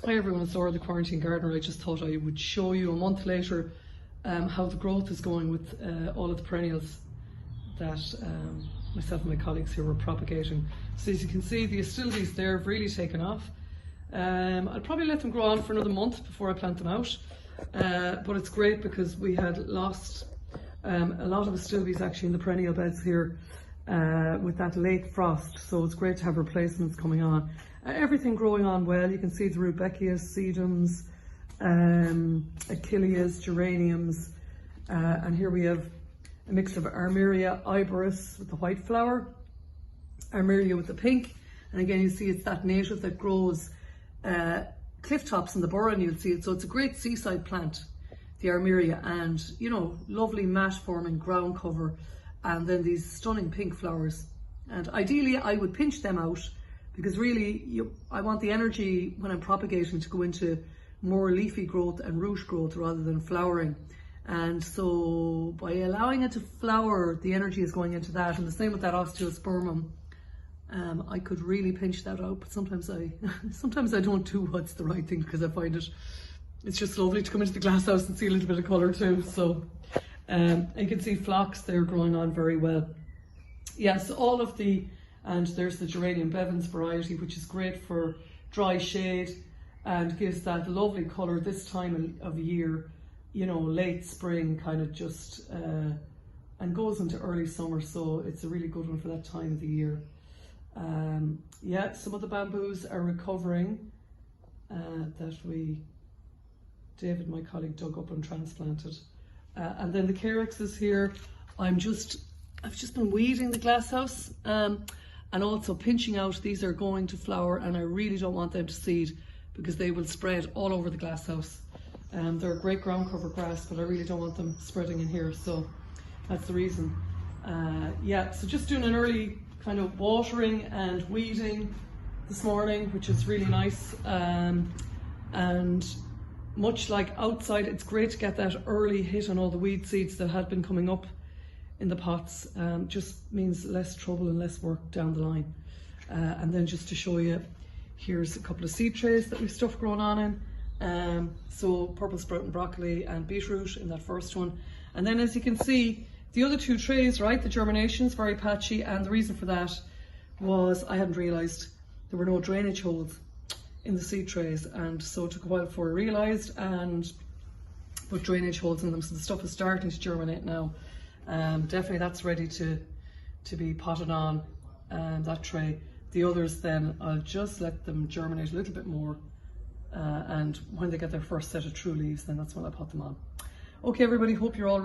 Hi everyone, it's Laura the Quarantine Gardener. I just thought I would show you a month later how the growth is going with all of the perennials that myself and my colleagues here were propagating. So as you can see, the Astilbes there have really taken off. I'll probably let them grow on for another month before I plant them out, but it's great because we had lost a lot of Astilbes actually in the perennial beds here with that late frost, so it's great to have replacements coming on. Everything growing on well. You can see the Rudbeckias, sedums, achilleas, geraniums, and here we have a mix of Armeria iberis with the white flower, Armeria with the pink, and again you see it's that native that grows cliff tops in the Burren, you'll see it. So it's a great seaside plant, the Armeria, and you know, lovely mat forming ground cover, and then these stunning pink flowers. And ideally I would pinch them out, because really I want the energy when I'm propagating to go into more leafy growth and root growth rather than flowering. And so by allowing it to flower, the energy is going into that. And the same with that Osteospermum. I could really pinch that out, but sometimes I don't do what's the right thing, because I find it's just lovely to come into the glasshouse and see a little bit of colour too. So you can see phlox there growing on very well. Yes, all of the, and there's the Geranium Bevans variety, which is great for dry shade and gives that lovely colour this time of year, you know, late spring kind of just, and goes into early summer. So it's a really good one for that time of the year. Yeah, some of the bamboos are recovering that David, my colleague, dug up and transplanted. And then the Carex is here. I've just been weeding the glasshouse and also pinching out. These are going to flower, and I really don't want them to seed because they will spread all over the glasshouse. They're a great ground cover grass, but I really don't want them spreading in here, so that's the reason. Yeah, so just doing an early kind of watering and weeding this morning, which is really nice. And much like outside, it's great to get that early hit on all the weed seeds that had been coming up in the pots. Just means less trouble and less work down the line. And then just to show you, here's a couple of seed trays that we've stuff growing on in. So purple sprouting broccoli and beetroot in that first one. And then as you can see, the other two trays, right, the germination's very patchy, and the reason for that was I hadn't realised there were no drainage holes in the seed trays, and so it took a while before I realised and put drainage holes in them. So the stuff is starting to germinate now. Definitely that's ready to be potted on, that tray. The others then I'll just let them germinate a little bit more, and when they get their first set of true leaves, then that's when I pot them on. Okay everybody, hope you're all really